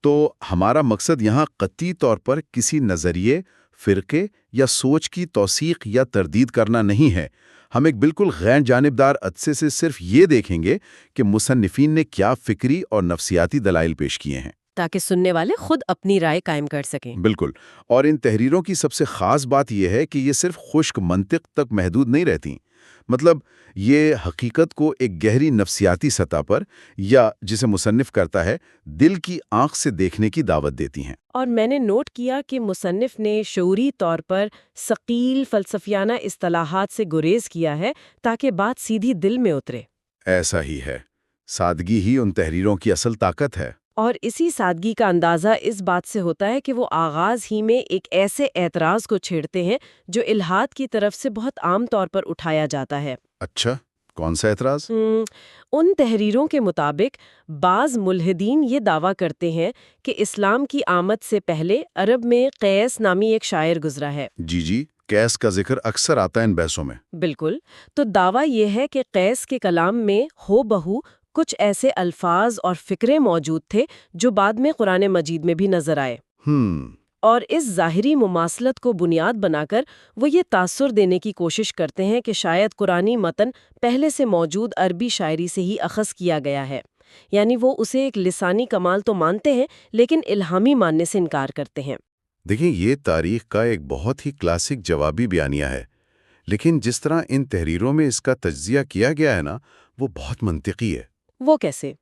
تو ہمارا مقصد یہاں قطعی طور پر کسی نظریے، فرقے یا سوچ کی توثیق یا تردید کرنا نہیں ہے۔ ہم ایک بالکل غیر جانبدار عدسے سے صرف یہ دیکھیں گے کہ مصنفین نے کیا فکری اور نفسیاتی دلائل پیش کیے ہیں، تاکہ سننے والے خود اپنی رائے قائم کر سکیں۔ بالکل۔ اور ان تحریروں کی سب سے خاص بات یہ ہے کہ یہ صرف خشک منطق تک محدود نہیں رہتی، مطلب یہ حقیقت کو ایک گہری نفسیاتی سطح پر، یا جسے مصنف کرتا ہے دل کی آنکھ سے دیکھنے کی دعوت دیتی ہیں۔ اور میں نے نوٹ کیا کہ مصنف نے شعوری طور پر ثقیل فلسفیانہ اصطلاحات سے گریز کیا ہے تاکہ بات سیدھی دل میں اترے۔ ایسا ہی ہے، سادگی ہی ان تحریروں کی اصل طاقت ہے۔ اور اسی سادگی کا اندازہ اس بات سے ہوتا ہے کہ وہ آغاز ہی میں ایک ایسے اعتراض کو چھیڑتے ہیں جو الحاد کی طرف سے بہت عام طور پر اٹھایا جاتا ہے۔ اچھا، کون سا اعتراض؟ ان تحریروں کے مطابق بعض ملحدین یہ دعویٰ کرتے ہیں کہ اسلام کی آمد سے پہلے عرب میں قیس نامی ایک شاعر گزرا ہے۔ جی، قیس کا ذکر اکثر آتا ہے ان بحثوں میں۔ بالکل، تو دعویٰ یہ ہے کہ قیس کے کلام میں ہو بہو کچھ ایسے الفاظ اور فکرے موجود تھے جو بعد میں قرآن مجید میں بھی نظر آئے۔ اور اس ظاہری مماثلت کو بنیاد بنا کر وہ یہ تاثر دینے کی کوشش کرتے ہیں کہ شاید قرآنی متن پہلے سے موجود عربی شاعری سے ہی اخذ کیا گیا ہے، یعنی وہ اسے ایک لسانی کمال تو مانتے ہیں لیکن الہامی ماننے سے انکار کرتے ہیں۔ دیکھیں، یہ تاریخ کا ایک بہت ہی کلاسک جوابی بیانیہ ہے، لیکن جس طرح ان تحریروں میں اس کا تجزیہ کیا گیا ہے نا، وہ بہت منطقی ہے۔ وہ کیسے؟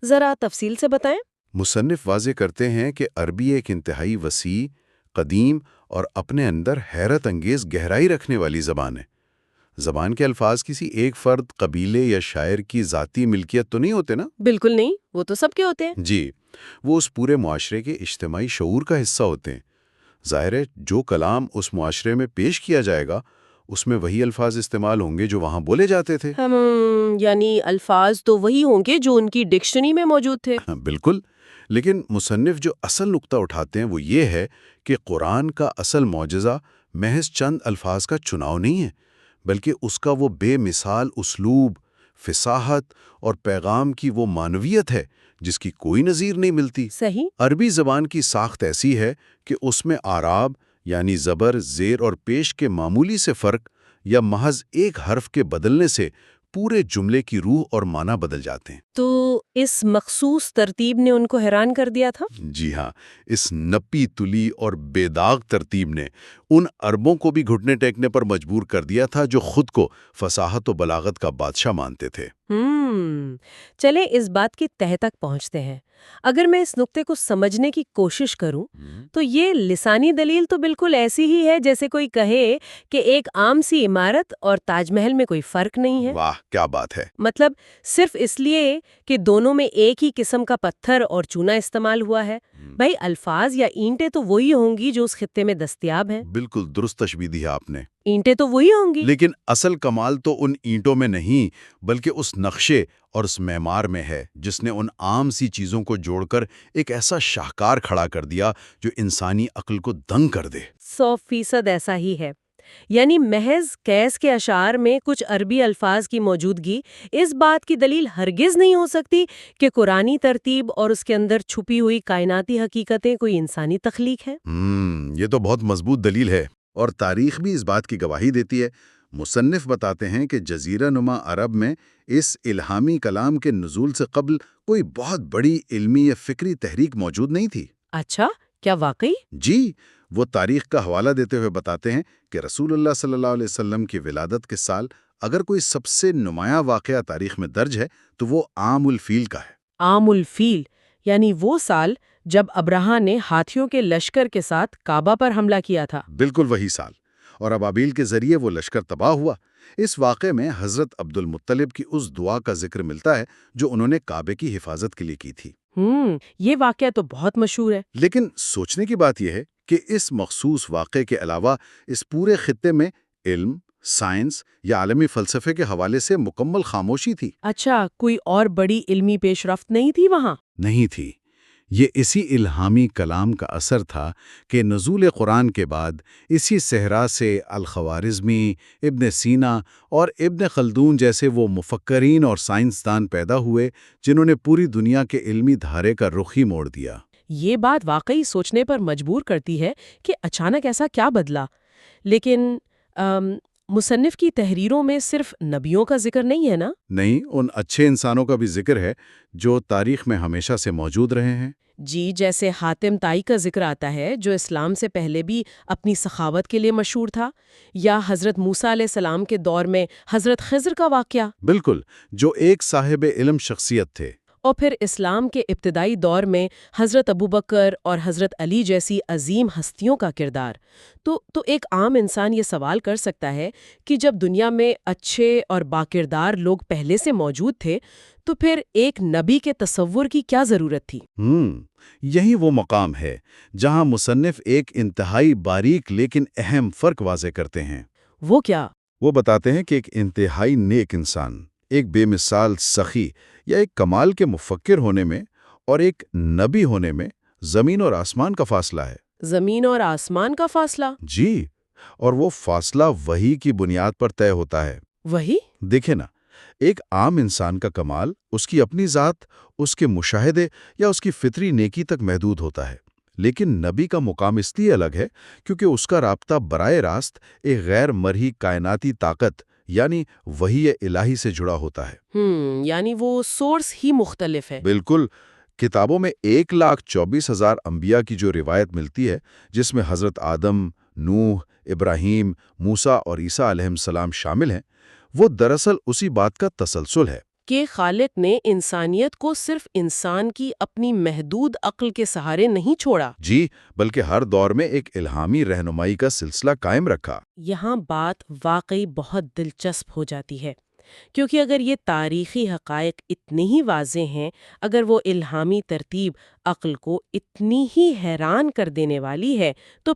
ذرا تفصیل سے بتائیں۔ مصنف واضح کرتے ہیں کہ عربی ایک انتہائی وسیع، قدیم اور اپنے اندر حیرت انگیز گہرائی رکھنے والی زبان ہے۔ زبان کے الفاظ کسی ایک فرد، قبیلے یا شاعر کی ذاتی ملکیت تو نہیں ہوتے نا؟ بالکل نہیں، وہ تو سب کے ہوتے ہیں۔ جی، وہ اس پورے معاشرے کے اجتماعی شعور کا حصہ ہوتے ہیں۔ ظاہر ہے، جو کلام اس معاشرے میں پیش کیا جائے گا اس میں وہی الفاظ استعمال ہوں گے جو وہاں بولے جاتے تھے۔ یعنی الفاظ تو وہی ہوں گے جو ان کی ڈکشنری میں موجود تھے۔ بالکل، لیکن مصنف جو اصل نقطہ اٹھاتے ہیں وہ یہ ہے کہ قرآن کا اصل معجزہ محض چند الفاظ کا چناؤ نہیں ہے، بلکہ اس کا وہ بے مثال اسلوب، فصاحت اور پیغام کی وہ معنویت ہے جس کی کوئی نظیر نہیں ملتی۔ صحیح۔ عربی زبان کی ساخت ایسی ہے کہ اس میں اعراب یعنی زبر، زیر اور پیش کے معمولی سے فرق یا محض ایک حرف کے بدلنے سے پورے جملے کی روح اور معنی بدل جاتے ہیں۔ تو اس مخصوص ترتیب نے ان کو حیران کر دیا تھا؟ جی ہاں، اس نپی تلی اور بے داغ ترتیب نے ان عربوں کو بھی گھٹنے ٹیکنے پر مجبور کر دیا تھا جو خود کو فصاحت و بلاغت کا بادشاہ مانتے تھے۔ چلیں اس بات کی تہہ تک پہنچتے ہیں۔ اگر میں اس نقطے کو سمجھنے کی کوشش کروں تو یہ لسانی دلیل تو بالکل ایسی ہی ہے جیسے کوئی کہے کہ ایک عام سی عمارت اور تاج محل میں کوئی فرق نہیں ہے۔ واہ، کیا بات ہے! مطلب صرف اس لیے کہ دونوں میں ایک ہی قسم کا پتھر اور چونا استعمال ہوا ہے۔ بھائی الفاظ یا اینٹیں تو وہی ہوں گی جو اس خطے میں دستیاب ہیں۔ بالکل درست تشبیہ دی ہے آپ نے۔ اینٹیں تو وہی ہوں گی، لیکن اصل کمال تو ان اینٹوں میں نہیں بلکہ اس نقشے اور اس معمار میں ہے جس نے ان عام سی چیزوں کو جوڑ کر ایک ایسا شاہکار کھڑا کر دیا جو انسانی عقل کو دنگ کر دے۔ 100% ایسا ہی ہے۔ یعنی محض قیس کے اشعار میں کچھ عربی الفاظ کی موجودگی اس بات کی دلیل ہرگز نہیں ہو سکتی کہ قرآنی ترتیب اور اس کے اندر چھپی ہوئی کائناتی حقیقتیں کوئی انسانی تخلیق ہے۔ یہ تو بہت مضبوط دلیل ہے، اور تاریخ بھی اس بات کی گواہی دیتی ہے۔ مصنف بتاتے ہیں کہ جزیرہ نما عرب میں اس الہامی کلام کے نزول سے قبل کوئی بہت بڑی علمی یا فکری تحریک موجود نہیں تھی۔ اچھا، کیا واقعی؟ جی، وہ تاریخ کا حوالہ دیتے ہوئے بتاتے ہیں کہ رسول اللہ صلی اللہ علیہ وسلم کی ولادت کے سال اگر کوئی سب سے نمایاں واقعہ تاریخ میں درج ہے تو وہ عام الفیل کا ہے۔ عام الفیل یعنی وہ سال جب ابرہہ نے ہاتھیوں کے لشکر کے ساتھ کعبہ پر حملہ کیا تھا۔ بالکل وہی سال، اور ابابیل کے ذریعے وہ لشکر تباہ ہوا۔ اس واقعے میں حضرت عبد المطلب کی اس دعا کا ذکر ملتا ہے جو انہوں نے کعبے کی حفاظت کے لیے کی تھی۔ یہ واقعہ تو بہت مشہور ہے۔ لیکن سوچنے کی بات یہ ہے کہ اس مخصوص واقعے کے علاوہ اس پورے خطے میں علم، سائنس یا عالمی فلسفے کے حوالے سے مکمل خاموشی تھی۔ اچھا، کوئی اور بڑی علمی پیش رفت نہیں تھی وہاں؟ نہیں تھی۔ یہ اسی الہامی کلام کا اثر تھا کہ نزول قرآن کے بعد اسی صحرا سے الخوارزمی، ابن سینا اور ابن خلدون جیسے وہ مفکرین اور سائنسدان پیدا ہوئے جنہوں نے پوری دنیا کے علمی دھارے کا رخ ہی موڑ دیا۔ یہ بات واقعی سوچنے پر مجبور کرتی ہے کہ اچانک ایسا کیا بدلا۔ لیکن مصنف کی تحریروں میں صرف نبیوں کا ذکر نہیں ہے نا؟ نہیں، ان اچھے انسانوں کا بھی ذکر ہے جو تاریخ میں ہمیشہ سے موجود رہے ہیں۔ جی، جیسے حاتم طائی کا ذکر آتا ہے جو اسلام سے پہلے بھی اپنی سخاوت کے لیے مشہور تھا، یا حضرت موسیٰ علیہ السلام کے دور میں حضرت خضر کا واقعہ، بالکل، جو ایک صاحب علم شخصیت تھے۔ اور پھر اسلام کے ابتدائی دور میں حضرت ابوبکر اور حضرت علی جیسی عظیم ہستیوں کا کردار۔ تو ایک عام انسان یہ سوال کر سکتا ہے کہ جب دنیا میں اچھے اور باکردار لوگ پہلے سے موجود تھے تو پھر ایک نبی کے تصور کی کیا ضرورت تھی؟ یہی وہ مقام ہے جہاں مصنف ایک انتہائی باریک لیکن اہم فرق واضح کرتے ہیں۔ وہ کیا؟ وہ بتاتے ہیں کہ ایک انتہائی نیک انسان، ایک بے مثال سخی یا ایک کمال کے مفکر ہونے میں اور ایک نبی ہونے میں زمین اور آسمان کا فاصلہ ہے۔ زمین اور آسمان کا فاصلہ؟ جی، اور وہ فاصلہ وحی کی بنیاد پر طے ہوتا ہے۔ وہی؟ دیکھیں نا، ایک عام انسان کا کمال اس کی اپنی ذات، اس کے مشاہدے یا اس کی فطری نیکی تک محدود ہوتا ہے، لیکن نبی کا مقام اس لیے الگ ہے کیونکہ اس کا رابطہ براہ راست ایک غیر مرئی کائناتی طاقت یعنی وحی الہی سے جڑا ہوتا ہے۔ یعنی وہ سورس ہی مختلف ہے۔ بالکل، کتابوں میں 1,24,000 انبیاء کی جو روایت ملتی ہے، جس میں حضرت آدم، نوح، ابراہیم، موسیٰ اور عیسیٰ علیہ السلام شامل ہیں، وہ دراصل اسی بات کا تسلسل ہے کہ خالق نے انسانیت کو صرف انسان کی اپنی محدود عقل کے سہارے نہیں چھوڑا۔ جی، بلکہ ہر دور میں ایک الہامی رہنمائی کا سلسلہ قائم رکھا۔ یہاں بات واقعی بہت دلچسپ ہو جاتی ہے، کیونکہ اگر یہ تاریخی حقائق اتنے ہی واضح ہیں، اگر وہ الہامی ترتیب عقل کو اتنی ہی حیران کر دینے والی ہے، تو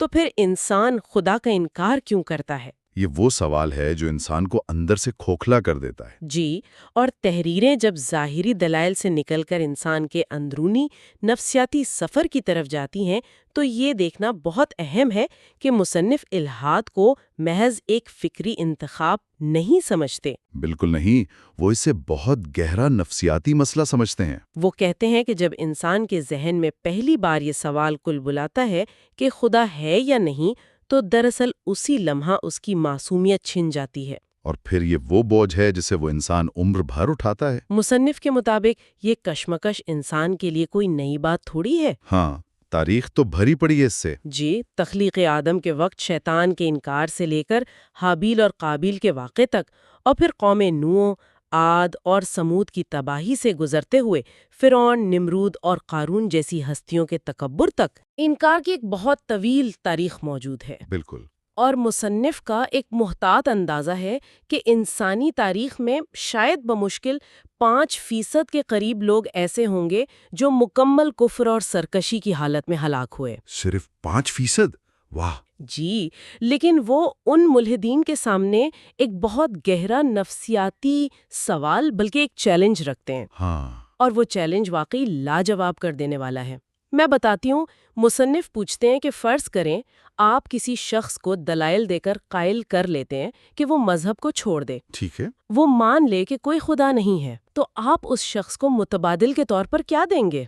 پھر انسان خدا کا انکار کیوں کرتا ہے؟ یہ وہ سوال ہے جو انسان کو اندر سے کھوکھلا کر دیتا ہے۔ جی، اور تحریریں جب ظاہری دلائل سے نکل کر انسان کے اندرونی نفسیاتی سفر کی طرف جاتی ہیں تو یہ دیکھنا بہت اہم ہے کہ مصنف الحاد کو محض ایک فکری انتخاب نہیں سمجھتے۔ بالکل نہیں، وہ اسے بہت گہرا نفسیاتی مسئلہ سمجھتے ہیں۔ وہ کہتے ہیں کہ جب انسان کے ذہن میں پہلی بار یہ سوال کل بلاتا ہے کہ خدا ہے یا نہیں، تو دراصل اسی لمحہ اس کی معصومیت چھن جاتی ہے۔ اور پھر یہ وہ بوجھ ہے جسے وہ انسان عمر بھر اٹھاتا ہے۔ مصنف کے مطابق یہ کشمکش انسان کے لیے کوئی نئی بات تھوڑی ہے۔ ہاں، تاریخ تو بھری پڑی ہے اس سے۔ جی، تخلیق آدم کے وقت شیطان کے انکار سے لے کر حابیل اور قابیل کے واقعے تک، اور پھر قوم نوح، عاد اور سمود کی تباہی سے گزرتے ہوئے فرعون، نمرود اور قارون جیسی ہستیوں کے تکبر تک، انکار کی ایک بہت طویل تاریخ موجود ہے۔ بالکل۔ اور مصنف کا ایک محتاط اندازہ ہے کہ انسانی تاریخ میں شاید بمشکل 5% کے قریب لوگ ایسے ہوں گے جو مکمل کفر اور سرکشی کی حالت میں ہلاک ہوئے۔ صرف 5%؟ واہ! جی، لیکن وہ ان ملحدین کے سامنے ایک بہت گہرا نفسیاتی سوال بلکہ ایک چیلنج رکھتے ہیں۔ ہاں، اور وہ چیلنج واقعی لاجواب کر دینے والا ہے۔ میں بتاتی ہوں، مصنف پوچھتے ہیں کہ فرض کریں آپ کسی شخص کو دلائل دے کر قائل کر لیتے ہیں کہ وہ مذہب کو چھوڑ دے، ٹھیک ہے۔ وہ مان لے کہ کوئی خدا نہیں ہے، تو آپ اس شخص کو متبادل کے طور پر کیا دیں گے؟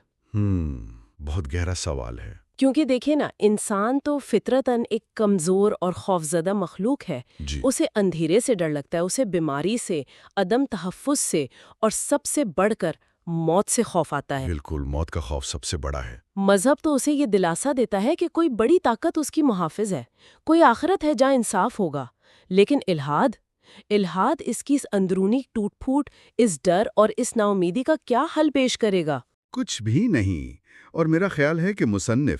بہت گہرا سوال ہے۔ کیونکہ دیکھیں نا، انسان تو فطرتاً ایک کمزور اور خوفزدہ مخلوق ہے۔ جی، اسے اندھیرے سے ڈر لگتا ہے، اسے بیماری سے، عدم تحفظ سے، اور سب سے بڑھ کر موت سے خوف آتا ہے۔ بالکل، موت کا خوف سب سے بڑا ہے۔ مذہب تو اسے یہ دلاسا دیتا ہے کہ کوئی بڑی طاقت اس کی محافظ ہے، کوئی آخرت ہے جہاں انصاف ہوگا۔ لیکن الحاد اس کی اس اندرونی ٹوٹ پھوٹ، اس ڈر اور اس نا امیدی کا کیا حل پیش کرے گا؟ کچھ بھی نہیں، اور میرا خیال ہے کہ مصنف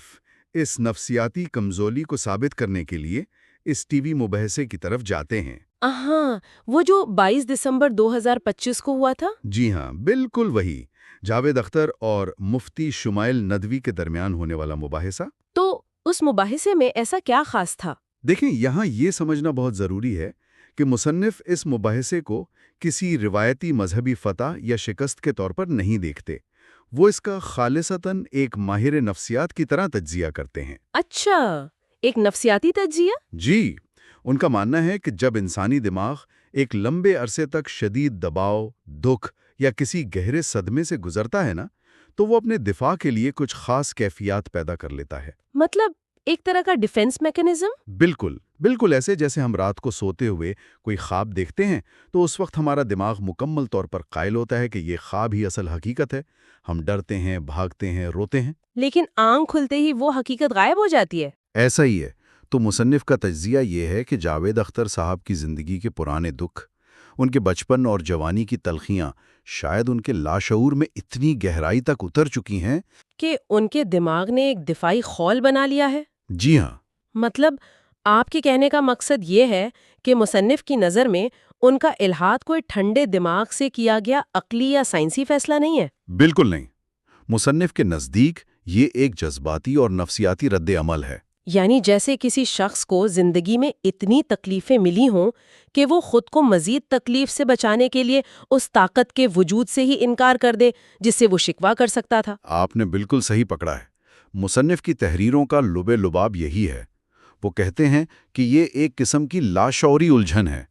اس نفسیاتی کمزوری کو ثابت کرنے کے لیے اس ٹی وی مباحثے کی طرف جاتے ہیں۔ ہاں، وہ جو 22 دسمبر 2025 کو ہوا تھا؟ جی ہاں، بالکل وہی، جاوید اختر اور مفتی شمائل ندوی کے درمیان ہونے والا مباحثہ۔ تو اس مباحثے میں ایسا کیا خاص تھا؟ دیکھیں، یہاں یہ سمجھنا بہت ضروری ہے کہ مصنف اس مباحثے کو کسی روایتی مذہبی فتح یا شکست کے طور پر نہیں دیکھتے، وہ اس کا خالصتاً ایک ماہر نفسیات کی طرح تجزیہ کرتے ہیں۔ اچھا، ایک نفسیاتی تجزیہ؟ جی، ان کا ماننا ہے کہ جب انسانی دماغ ایک لمبے عرصے تک شدید دباؤ، دکھ یا کسی گہرے صدمے سے گزرتا ہے نا، تو وہ اپنے دفاع کے لیے کچھ خاص کیفیات پیدا کر لیتا ہے۔ مطلب ایک طرح کا ڈیفنس میکنزم؟ بالکل بالکل ایسے جیسے ہم رات کو سوتے ہوئے کوئی خواب دیکھتے ہیں تو اس وقت ہمارا دماغ مکمل طور پر قائل ہوتا ہے کہ یہ خواب ہی اصل حقیقت ہے۔ ہم ڈرتے ہیں، بھاگتے ہیں، روتے ہیں، لیکن آنکھ کھلتے ہی وہ حقیقت غائب ہو جاتی ہے۔ ایسا ہی ہے۔ تو مصنف کا تجزیہ یہ ہے کہ جاوید اختر صاحب کی زندگی کے پرانے دکھ، ان کے بچپن اور جوانی کی تلخیاں شاید ان کے لاشعور میں اتنی گہرائی تک اتر چکی ہیں کہ ان کے دماغ نے ایک دفاعی خول بنا لیا ہے۔ جی ہاں، مطلب آپ کے کہنے کا مقصد یہ ہے کہ مصنف کی نظر میں ان کا الحاد کوئی ٹھنڈے دماغ سے کیا گیا عقلی یا سائنسی فیصلہ نہیں ہے؟ بالکل نہیں۔ مصنف کے نزدیک یہ ایک جذباتی اور نفسیاتی رد عمل ہے۔ یعنی جیسے کسی شخص کو زندگی میں اتنی تکلیفیں ملی ہوں کہ وہ خود کو مزید تکلیف سے بچانے کے لیے اس طاقت کے وجود سے ہی انکار کر دے جس سے وہ شکوہ کر سکتا تھا۔ آپ نے بالکل صحیح پکڑا ہے۔ مصنف کی تحریروں کا لب لباب یہی ہے۔ وہ کہتے ہیں کہ یہ ایک قسم کی لاشعوری الجھن ہے۔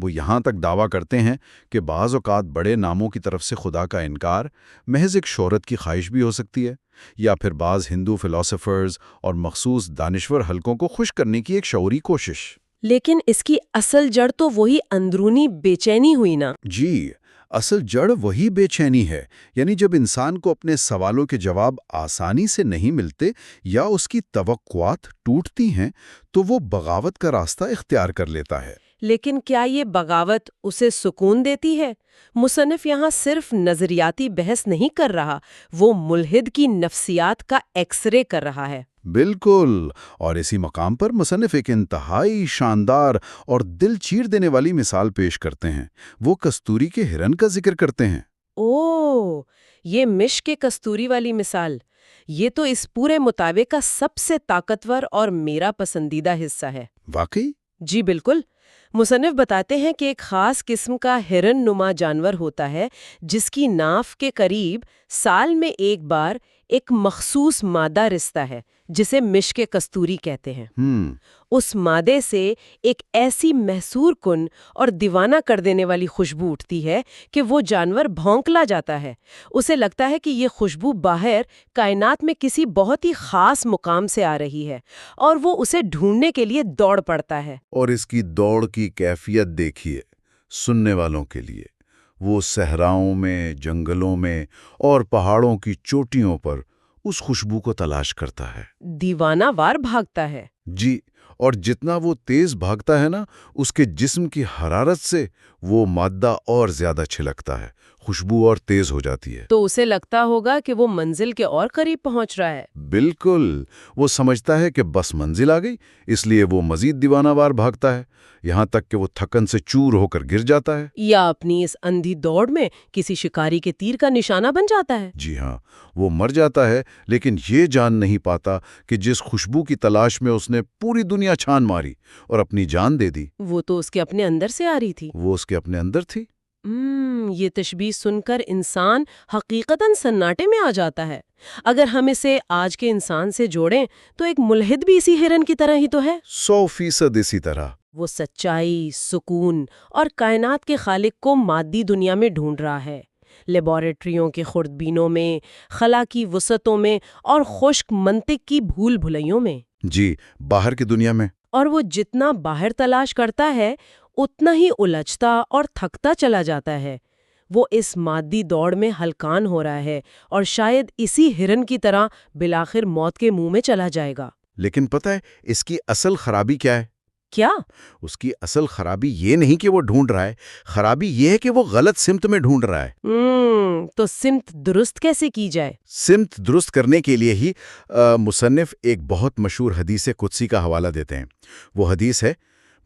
وہ یہاں تک دعویٰ کرتے ہیں کہ بعض اوقات بڑے ناموں کی طرف سے خدا کا انکار محض ایک شہرت کی خواہش بھی ہو سکتی ہے، یا پھر بعض ہندو فلاسفرز اور مخصوص دانشور حلقوں کو خوش کرنے کی ایک شعوری کوشش۔ لیکن اس کی اصل جڑ تو وہی اندرونی بے چینی ہوئی نا؟ جی، اصل جڑ وہی بے چینی ہے۔ یعنی جب انسان کو اپنے سوالوں کے جواب آسانی سے نہیں ملتے یا اس کی توقعات ٹوٹتی ہیں تو وہ بغاوت کا راستہ اختیار کر لیتا ہے۔ لیکن کیا یہ بغاوت اسے سکون دیتی ہے؟ مصنف یہاں صرف نظریاتی بحث نہیں کر رہا، وہ ملحد کی نفسیات کا ایکس رے کر رہا ہے۔ بالکل، اور اسی مقام پر مصنف ایک انتہائی شاندار اور دل چیر دینے والی مثال پیش کرتے ہیں۔ وہ کستوری کے ہرن کا ذکر کرتے ہیں۔ اوہ، یہ مشک کستوری والی مثال، یہ تو اس پورے مطالبے کا سب سے طاقتور اور میرا پسندیدہ حصہ ہے۔ واقعی؟ جی بالکل۔ مصنف بتاتے ہیں کہ ایک خاص قسم کا ہرن نما جانور ہوتا ہے جس کی ناف کے قریب سال میں ایک بار ایک مخصوص مادہ رستا ہے جسے مشک کستوری کہتے ہیں۔ اس مادے سے ایک ایسی محصور کن اور دیوانہ کر دینے والی خوشبو اٹھتی ہے کہ وہ جانور بھونکلا جاتا ہے۔ اسے لگتا ہے کہ یہ خوشبو باہر کائنات میں کسی بہت ہی خاص مقام سے آ رہی ہے اور وہ اسے ڈھونڈنے کے لیے دوڑ پڑتا ہے۔ اور اس کی دوڑ کی کیفیت دیکھیے سننے والوں کے لیے۔ وہ صحراؤں میں، جنگلوں میں اور پہاڑوں کی چوٹیوں پر اس خوشبو کو تلاش کرتا ہے۔ دیوانہ وار بھاگتا ہے۔ جی، اور جتنا وہ تیز بھاگتا ہے نا، اس کے جسم کی حرارت سے وہ مادہ اور زیادہ چھلکتا ہے، خوشبو اور تیز ہو جاتی ہے۔ تو اسے لگتا ہوگا کہ وہ منزل کے اور قریب پہنچ رہا ہے۔ بالکل، وہ سمجھتا ہے کہ بس منزل آ گئی، اس لیے وہ مزید دیوانہ وار بھاگتا ہے، یہاں تک کہ وہ تھکن سے چور ہو کر گر جاتا ہے، یا اپنی اس اندھی دوڑ میں کسی شکاری کے تیر کا نشانہ بن جاتا ہے۔ جی ہاں، وہ مر جاتا ہے، لیکن یہ جان نہیں پاتا کہ جس خوشبو کی تلاش میں اس نے پوری دنیا چھان ماری اور اپنی جان دے دی، وہ تو اس کے اپنے اندر سے آ رہی تھی۔ وہ اس کے اپنے اندر تھی۔ یہ تشبیہ سن کر انسان حقیقتاً سناٹے میں آ جاتا ہے۔ اگر ہم اسے آج کے انسان سے جوڑیں تو ایک ملحد بھی اسی ہرن کی طرح ہی تو ہے۔ 100% اسی طرح۔ وہ سچائی، سکون اور کائنات کے خالق کو مادی دنیا میں ڈھونڈ رہا ہے، لیبارٹریوں کے خوردبینوں میں، خلا کی وسعتوں میں اور خشک منطق کی بھول بھلیوں میں۔ جی، باہر کی دنیا میں۔ اور وہ جتنا باہر تلاش کرتا ہے اتنا ہی الجھتا اور تھکتا چلا جاتا ہے۔ وہ اس مادی دوڑ میں ہلکان ہو رہا ہے اور شاید اسی ہرن کی طرح بالآخر موت کے منہ میں چلا جائے گا۔ لیکن پتہ ہے اس کی اصل خرابی کیا ہے؟ کیا؟ اس کی اصل خرابی یہ نہیں کہ وہ ڈھونڈ رہا ہے، خرابی یہ ہے کہ وہ غلط سمت میں ڈھونڈ رہا ہے۔ تو سمت درست کیسے کی جائے؟ سمت درست کرنے کے لیے ہی مصنف ایک بہت مشہور حدیث قدسی کا حوالہ دیتے ہیں۔ وہ حدیث ہے،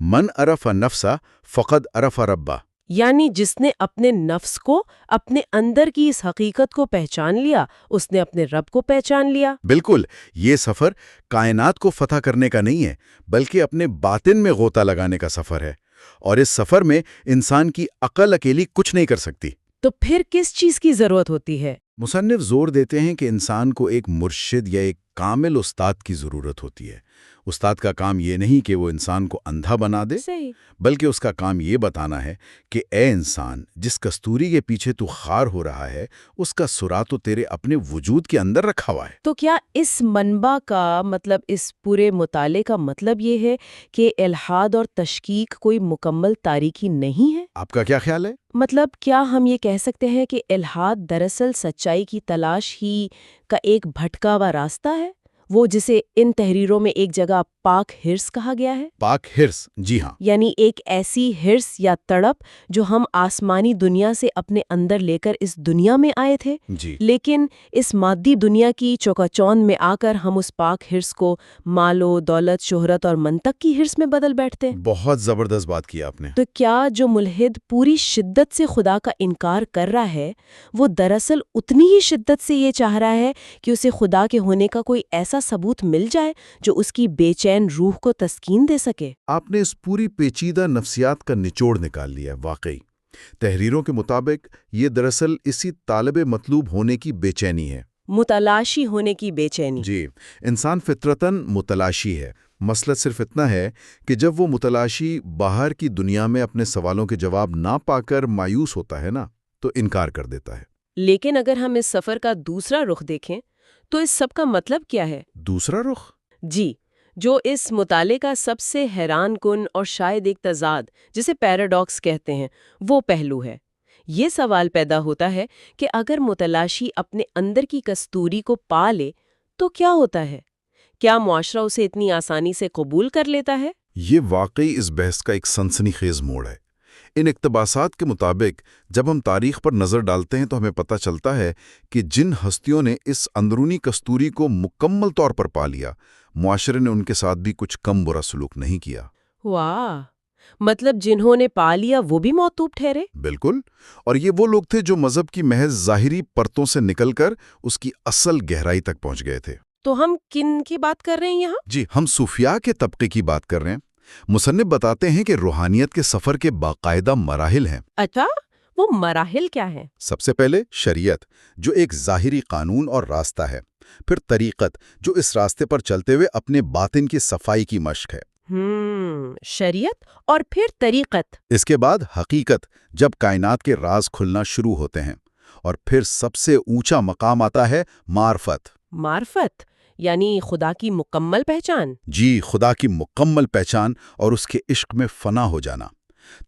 من عرف نفسا فقد عرف ربا۔ یعنی جس نے اپنے نفس کو، اپنے اندر کی اس حقیقت کو پہچان لیا، اس نے اپنے رب کو پہچان لیا۔ بالکل، یہ سفر کائنات کو فتح کرنے کا نہیں ہے، بلکہ اپنے باطن میں غوطہ لگانے کا سفر ہے، اور اس سفر میں انسان کی عقل اکیلی کچھ نہیں کر سکتی۔ تو پھر کس چیز کی ضرورت ہوتی ہے؟ مصنف زور دیتے ہیں کہ انسان کو ایک مرشد یا ایک کامل استاد کی ضرورت ہوتی ہے۔ استاد کا کام یہ نہیں کہ وہ انسان کو اندھا بنا دے، صحیح۔ بلکہ اس کا کام یہ بتانا ہے کہ اے انسان، جس کستوری کے پیچھے تو خار ہو رہا ہے، اس کا سرا تو تیرے اپنے وجود کے اندر رکھا ہوا ہے۔ تو کیا اس منبع کا مطلب، اس پورے مطالعے کا مطلب یہ ہے کہ الحاد اور تشکیک کوئی مکمل تاریکی نہیں ہے؟ آپ کا کیا خیال ہے؟ مطلب کیا ہم یہ کہہ سکتے ہیں کہ الحاد دراصل سچائی کی تلاش ہی کا ایک بھٹکا ہوا راستہ ہے، وہ جسے ان تحریروں میں ایک جگہ پاک ہرس کہا گیا ہے؟ پاک ہرس، جی ہاں۔ یعنی ایک ایسی ہرس یا تڑپ جو ہم آسمانی دنیا سے اپنے اندر لے کر اس دنیا میں آئے تھے، جی، لیکن اس مادی دنیا کی چوکاچوند میں آ کر ہم اس پاک ہرس کو مال و دولت، شہرت اور منطق کی ہرس میں بدل بیٹھتے ہیں۔ بہت زبردست بات کی آپ نے۔ تو کیا جو ملحد پوری شدت سے خدا کا انکار کر رہا ہے، وہ دراصل اتنی ہی شدت سے یہ چاہ رہا ہے کہ اسے خدا کے ہونے کا کوئی ایسا ثبوت مل جائے جو اس کی بے چین روح کو تسکین دے سکے؟ آپ نے اس پوری پیچیدہ نفسیات کا نچوڑ نکال لیا، واقعی۔ تحریروں کے مطابق یہ دراصل اسی طالب مطلوب ہونے کی بے چینی ہے۔ متلاشی ہونے کی بے چینی۔ جی، انسان فطرتاً متلاشی ہے۔ مسئلہ صرف اتنا ہے کہ جب وہ متلاشی باہر کی دنیا میں اپنے سوالوں کے جواب نہ پا کر مایوس ہوتا ہے نا، تو انکار کر دیتا ہے۔ لیکن اگر ہم اس سفر کا دوسرا رخ دیکھیں تو اس سب کا مطلب کیا ہے؟ دوسرا رخ؟ جی، جو اس مطالعے کا سب سے حیران کن اور شاید ایک تضاد، جسے پیراڈاکس کہتے ہیں، وہ پہلو ہے۔ یہ سوال پیدا ہوتا ہے کہ اگر متلاشی اپنے اندر کی کستوری کو پا لے تو کیا ہوتا ہے؟ کیا معاشرہ اسے اتنی آسانی سے قبول کر لیتا ہے؟ یہ واقعی اس بحث کا ایک سنسنی خیز موڑ ہے۔ ان اقتباسات کے مطابق جب ہم تاریخ پر نظر ڈالتے ہیں تو ہمیں پتہ چلتا ہے کہ جن ہستیوں نے اس اندرونی کستوری کو مکمل طور پر پا لیا، معاشرے نے ان کے ساتھ بھی کچھ کم برا سلوک نہیں کیا۔ واہ، مطلب جنہوں نے پا لیا وہ بھی موتوب ٹھہرے؟ بالکل، اور یہ وہ لوگ تھے جو مذہب کی محض ظاہری پرتوں سے نکل کر اس کی اصل گہرائی تک پہنچ گئے تھے۔ تو ہم کن کی بات کر رہے ہیں یہاں؟ جی، ہم صوفیاء کے طبقے کی بات کر رہے ہیں۔ مصنف بتاتے ہیں کہ روحانیت کے سفر کے باقاعدہ مراحل ہیں۔ اچھا، وہ مراحل کیا ہیں؟ سب سے پہلے شریعت، جو ایک ظاہری قانون اور راستہ ہے۔ پھر طریقت، جو اس راستے پر چلتے ہوئے اپنے باطن کی صفائی کی مشق ہے۔ شریعت اور پھر طریقت۔ اس کے بعد حقیقت، جب کائنات کے راز کھلنا شروع ہوتے ہیں۔ اور پھر سب سے اونچا مقام آتا ہے معرفت۔ معرفت یعنی خدا کی مکمل پہچان۔ جی، خدا کی مکمل پہچان اور اس کے عشق میں فنا ہو جانا۔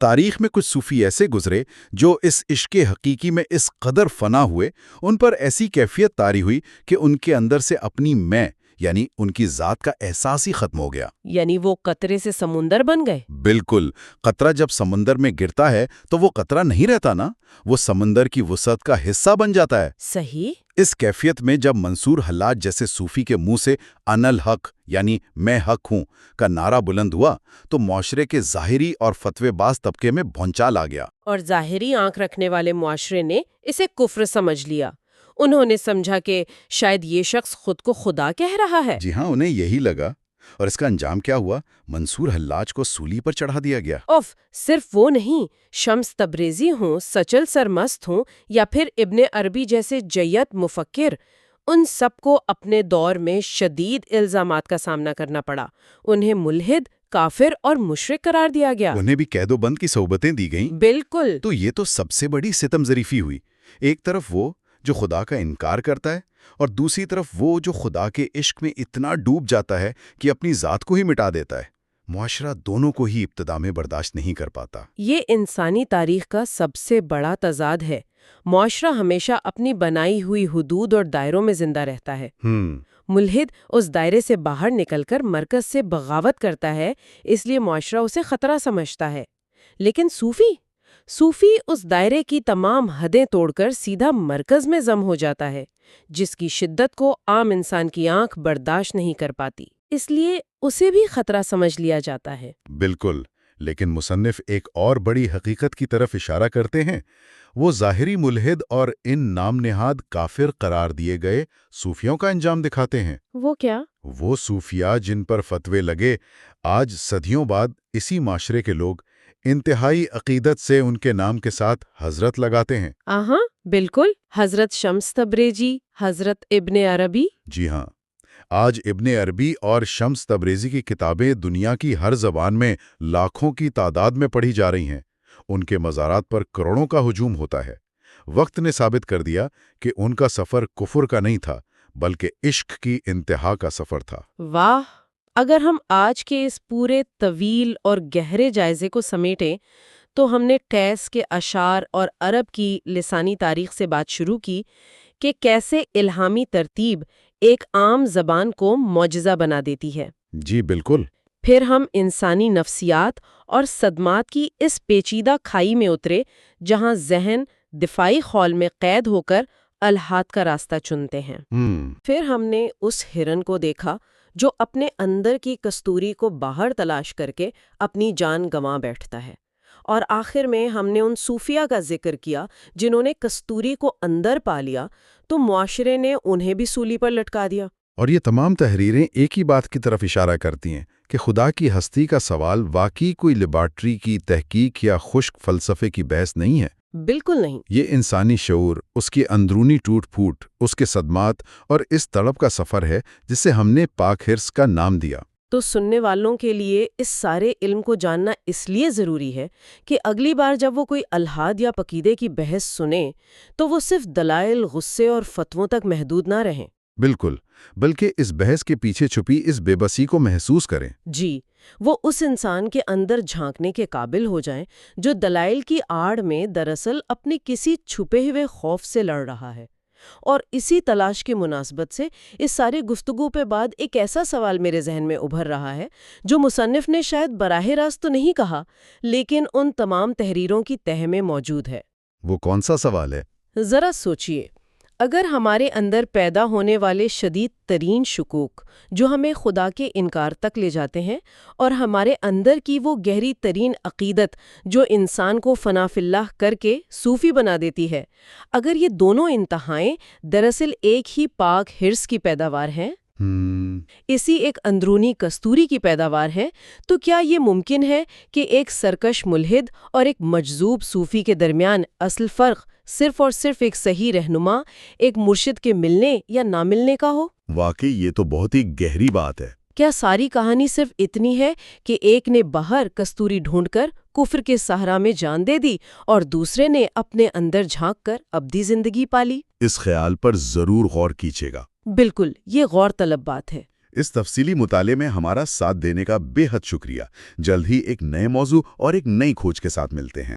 تاریخ میں کچھ صوفی ایسے گزرے جو اس عشق حقیقی میں اس قدر فنا ہوئے، ان پر ایسی کیفیت طاری ہوئی کہ ان کے اندر سے اپنی میں یعنی ان کی ذات کا احساس ہی ختم ہو گیا۔ یعنی وہ قطرے سے سمندر بن گئے؟ بالکل، قطرہ جب سمندر میں گرتا ہے تو وہ قطرہ نہیں رہتا نا، وہ سمندر کی وسعت کا حصہ بن جاتا ہے۔ صحیح۔ اس کیفیت میں جب منصور حلاج جیسے صوفی کے منہ سے انا الحق یعنی میں حق ہوں کا نعرہ بلند ہوا تو معاشرے کے ظاہری اور فتوی باز طبقے میں بھونچال آ گیا۔ اور ظاہری آنکھ رکھنے والے معاشرے نے اسے کفر سمجھ لیا۔ انہوں نے سمجھا کہ شاید یہ شخص خود کو خدا کہہ رہا ہے۔ جی ہاں، انہیں یہی لگا، اور اس کا انجام کیا ہوا؟ منصور حلاج کو سولی پر چڑھا دیا گیا۔ صرف وہ نہیں، شمس تبریزی ہوں، سچل سرمست ہوں یا پھر ابن عربی جیسے جیت مفکر، ان سب کو اپنے دور میں شدید الزامات کا سامنا کرنا پڑا۔ انہیں ملحد، کافر اور مشرک قرار دیا گیا۔ انہیں بھی قید و بند کی صحبتیں دی گئیں۔ بالکل۔ تو یہ تو سب سے بڑی ستم ظریفی ہوئی۔ ایک طرف وہ جو خدا کا انکار کرتا ہے، اور دوسری طرف وہ جو خدا کے عشق میں اتنا ڈوب جاتا ہے کہ اپنی ذات کو ہی مٹا دیتا ہے۔ معاشرہ دونوں کو ہی ابتدا میں برداشت نہیں کر پاتا۔ یہ انسانی تاریخ کا سب سے بڑا تضاد ہے۔ معاشرہ ہمیشہ اپنی بنائی ہوئی حدود اور دائروں میں زندہ رہتا ہے۔ ملحد اس دائرے سے باہر نکل کر مرکز سے بغاوت کرتا ہے، اس لیے معاشرہ اسے خطرہ سمجھتا ہے۔ لیکن صوفی اس دائرے کی تمام حدیں توڑ کر سیدھا مرکز میں ضم ہو جاتا ہے، جس کی شدت کو عام انسان کی آنکھ برداشت نہیں کر پاتی، اس لیے اسے بھی خطرہ سمجھ لیا جاتا ہے۔ بالکل، لیکن مصنف ایک اور بڑی حقیقت کی طرف اشارہ کرتے ہیں۔ وہ ظاہری ملحد اور ان نام نہاد کافر قرار دیے گئے صوفیوں کا انجام دکھاتے ہیں۔ وہ کیا؟ وہ صوفیاء جن پر فتوے لگے، آج صدیوں بعد اسی معاشرے کے لوگ انتہائی عقیدت سے ان کے نام کے ساتھ حضرت لگاتے ہیں۔ بالکل، حضرت شمس تبریزی، حضرت ابن عربی۔ جی ہاں، آج ابن عربی اور شمس تبریزی کی کتابیں دنیا کی ہر زبان میں لاکھوں کی تعداد میں پڑھی جا رہی ہیں۔ ان کے مزارات پر کروڑوں کا ہجوم ہوتا ہے۔ وقت نے ثابت کر دیا کہ ان کا سفر کفر کا نہیں تھا، بلکہ عشق کی انتہا کا سفر تھا۔ واہ! اگر ہم آج کے اس پورے طویل اور گہرے جائزے کو سمیٹیں تو ہم نے قیس کے اشعار اور عرب کی لسانی تاریخ سے بات شروع کی کہ کیسے الہامی ترتیب ایک عام زبان کو معجزہ بنا دیتی ہے۔ جی بالکل۔ پھر ہم انسانی نفسیات اور صدمات کی اس پیچیدہ کھائی میں اترے جہاں ذہن دفاعی خول میں قید ہو کر الحاد کا راستہ چنتے ہیں۔ پھر ہم نے اس ہرن کو دیکھا جو اپنے اندر کی کستوری کو باہر تلاش کر کے اپنی جان گنوا بیٹھتا ہے، اور آخر میں ہم نے ان صوفیہ کا ذکر کیا جنہوں نے کستوری کو اندر پا لیا تو معاشرے نے انہیں بھی سولی پر لٹکا دیا۔ اور یہ تمام تحریریں ایک ہی بات کی طرف اشارہ کرتی ہیں کہ خدا کی ہستی کا سوال واقعی کوئی لیبارٹری کی تحقیق یا خشک فلسفے کی بحث نہیں ہے۔ بالکل نہیں۔ یہ انسانی شعور، اس کی اندرونی ٹوٹ پھوٹ، اس کے صدمات اور اس تڑپ کا سفر ہے جسے ہم نے پاک حرص کا نام دیا۔ تو سننے والوں کے لیے اس سارے علم کو جاننا اس لیے ضروری ہے کہ اگلی بار جب وہ کوئی الحاد یا عقیدے کی بحث سنیں تو وہ صرف دلائل، غصے اور فتووں تک محدود نہ رہیں۔ بالکل، بلکہ اس بحث کے پیچھے چھپی اس بے بسی کو محسوس کریں۔ جی، وہ اس انسان کے اندر جھانکنے کے قابل ہو جائیں جو دلائل کی آڑ میں دراصل اپنے کسی چھپے ہوئے خوف سے لڑ رہا ہے۔ اور اسی تلاش کی مناسبت سے اس ساری گفتگو پہ بعد ایک ایسا سوال میرے ذہن میں ابھر رہا ہے جو مصنف نے شاید براہ راست تو نہیں کہا، لیکن ان تمام تحریروں کی تہہ میں موجود ہے۔ وہ کون سا سوال ہے؟ ذرا سوچئے، اگر ہمارے اندر پیدا ہونے والے شدید ترین شکوک جو ہمیں خدا کے انکار تک لے جاتے ہیں، اور ہمارے اندر کی وہ گہری ترین عقیدت جو انسان کو فنا فی اللہ کر کے صوفی بنا دیتی ہے، اگر یہ دونوں انتہائیں دراصل ایک ہی پاک حرص کی پیداوار ہیں، اسی ایک اندرونی کستوری کی پیداوار ہے، تو کیا یہ ممکن ہے کہ ایک سرکش ملحد اور ایک مجذوب صوفی کے درمیان اصل فرق صرف اور صرف ایک صحیح رہنما، ایک مرشد کے ملنے یا نہ ملنے کا ہو؟ واقعی یہ تو بہت ہی گہری بات ہے۔ کیا ساری کہانی صرف اتنی ہے کہ ایک نے باہر کستوری ڈھونڈ کر کفر کے صحرا میں جان دے دی اور دوسرے نے اپنے اندر جھانک کر ابدی زندگی پالی؟ اس خیال پر ضرور غور کیجیے گا۔ بالکل، یہ غور طلب بات ہے۔ اس تفصیلی مطالعے میں ہمارا ساتھ دینے کا بے حد شکریہ۔ جلد ہی ایک نئے موضوع اور ایک نئی کھوج کے ساتھ ملتے ہیں۔